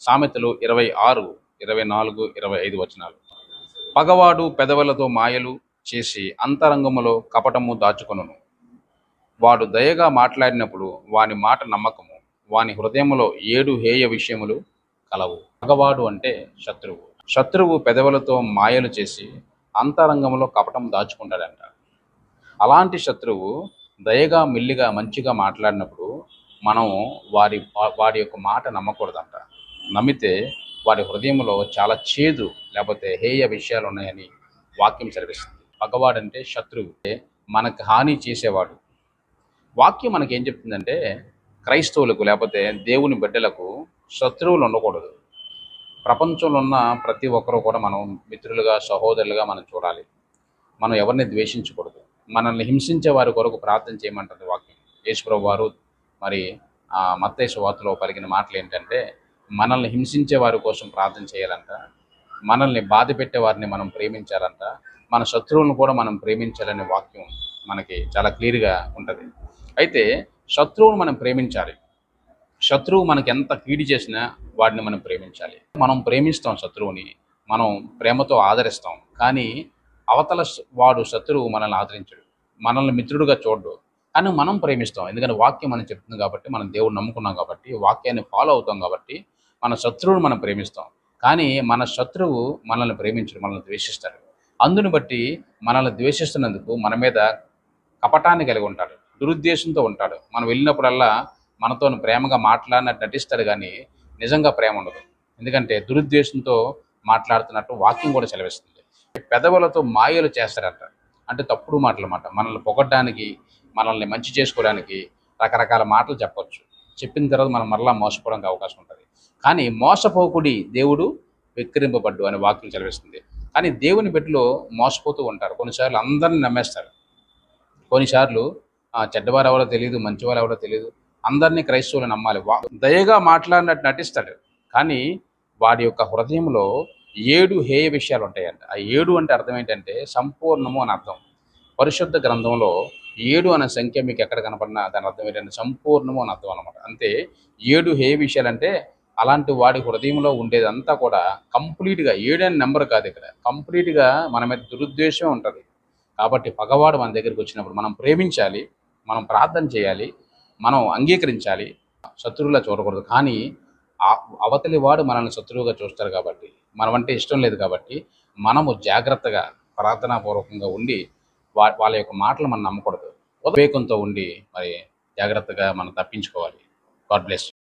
సామెతలు 26, 24, 25 వచనాలు. పగవాడు పెదవులతో మాయలు చేసి అంతరంగములో కపటము దాచుకొనును. వాడు దయగా మాట్లాడినప్పుడు వాని మాట నమ్మకము. వాని హృదయములో 7 హేయ విషయములు కలవు. పగవాడు అంటే శత్రువు. శత్రువు పెదవులతో మాయలు చేసి అంతరంగంలో కపటం దాచుకుంటాడంట. అలాంటి శత్రువు దయగా మెల్లిగా మంచిగా మాట్లాడినప్పుడు మనం వాడి యొక్క మాట నమ్మకూడదంట. నమ్మితే వాడి హృదయంలో చాలా చేదు లేకపోతే హేయ విషయాలు ఉన్నాయని వాక్యం సెలవిస్తుంది. పగవాడంటే శత్రువు, మనకు హాని చేసేవాడు. వాక్యం మనకేం చెప్తుందంటే క్రైస్తవులకు లేకపోతే దేవుని బిడ్డలకు శత్రువులు ఉండకూడదు. ప్రపంచంలో ఉన్న ప్రతి ఒక్కరూ కూడా మనం మిత్రులుగా సహోదరులుగా మనం చూడాలి. మనం ఎవరిని ద్వేషించకూడదు. మనల్ని హింసించే వారి కొరకు ప్రార్థన చేయమంటుంది వాక్యం. యేసుప్రభువు వారు మరి మత్తయి సువార్తలో పలికిన మాటలు ఏంటంటే మనల్ని హింసించే వారి కోసం ప్రార్థన చేయాలంట, మనల్ని బాధ పెట్టే వారిని మనం ప్రేమించాలంట, మన శత్రువులను కూడా మనం ప్రేమించాలనే వాక్యం మనకి చాలా క్లియర్గా ఉంటుంది. అయితే శత్రువును మనం ప్రేమించాలి. శత్రువు మనకి ఎంత కీడు చేసినా వాడిని మనం ప్రేమించాలి. మనం ప్రేమిస్తాం శత్రువుని, మనం ప్రేమతో ఆదరిస్తాం. కానీ అవతల వాడు శత్రువు మనల్ని ఆదరించడు, మనల్ని మిత్రుడుగా చూడడు. కానీ మనం ప్రేమిస్తాం. ఎందుకంటే వాక్యం మనం చెప్తుంది కాబట్టి, మనం దేవుడు నమ్ముకున్నాం కాబట్టి, వాక్యాన్ని ఫాలో అవుతాం కాబట్టి మన శత్రువుని మనం ప్రేమిస్తాం. కానీ మన శత్రువు మనల్ని ప్రేమించడు, మనల్ని ద్వేషిస్తాడు. అందుని బట్టి మనల్ని ద్వేషిస్తున్నందుకు మన మీద కపటాన్ని కలిగి ఉంటాడు, దురుద్దేశంతో ఉంటాడు. మనం వెళ్ళినప్పుడల్లా మనతో ప్రేమగా మాట్లాడినట్టు నటిస్తాడు, కానీ నిజంగా ప్రేమ ఉండదు. ఎందుకంటే దురుద్దేశంతో మాట్లాడుతున్నట్టు వాక్యం కూడా సెలవిస్తుంది. పెదవులతో మాయలు చేస్తారంట, అంటే తప్పుడు మాటలు అన్నమాట. మనల్ని పొగడ్డానికి, మనల్ని మంచి చేసుకోవడానికి రకరకాల మాటలు చెప్పొచ్చు. చెప్పిన తర్వాత మనం మరలా మోసపోవడానికి అవకాశం ఉంటుంది. కానీ మోసపోకుడి, దేవుడు వెక్కిరింపబడ్డు అనే వాక్యం సెలవిస్తుంది. కానీ దేవుని బిడ్డలు మోసపోతూ ఉంటారు. కొన్నిసార్లు అందరిని నమ్మేస్తారు. కొన్నిసార్లు చెడ్డవారు ఎవరో తెలియదు, మంచివారు ఎవరో తెలియదు, అందరినీ క్రైస్తవులు నమ్మాలి. దయగా మాట్లాడినట్టు నటిస్తాడు, కానీ వాడి యొక్క హృదయంలో 7 హేయ విషయాలు ఉంటాయంట. ఆ 7 అంటే అర్థం ఏంటంటే సంపూర్ణము అని అర్థం. పరిశుద్ధ గ్రంథంలో 7 అనే సంఖ్య మీకు ఎక్కడ కనపడినా దాని అర్థం ఏంటంటే సంపూర్ణము అని అర్థం అనమాట. అంతే 7 హేయ విషయాలు అంటే అలాంటి వాడి హృదయంలో ఉండేదంతా కూడా కంప్లీట్గా 7 అనే నెంబర్ కాదు, ఇక్కడ కంప్లీట్గా మన మీద దురుద్దేశం ఉంటుంది. కాబట్టి పగవాడు మన దగ్గరికి వచ్చినప్పుడు మనం ప్రేమించాలి, మనం ప్రార్థన చేయాలి, మనం అంగీకరించాలి, శత్రువులా చూడకూడదు. కానీ అవతలి వాడు మనల్ని శత్రువుగా చూస్తారు కాబట్టి, మనమంటే ఇష్టం లేదు కాబట్టి మనము జాగ్రత్తగా ప్రార్థనాపూర్వకంగా ఉండి వాళ్ళ యొక్క మాటలు మనం నమ్మకూడదు. వివేకంతో ఉండి మరి జాగ్రత్తగా మనం తప్పించుకోవాలి. God bless.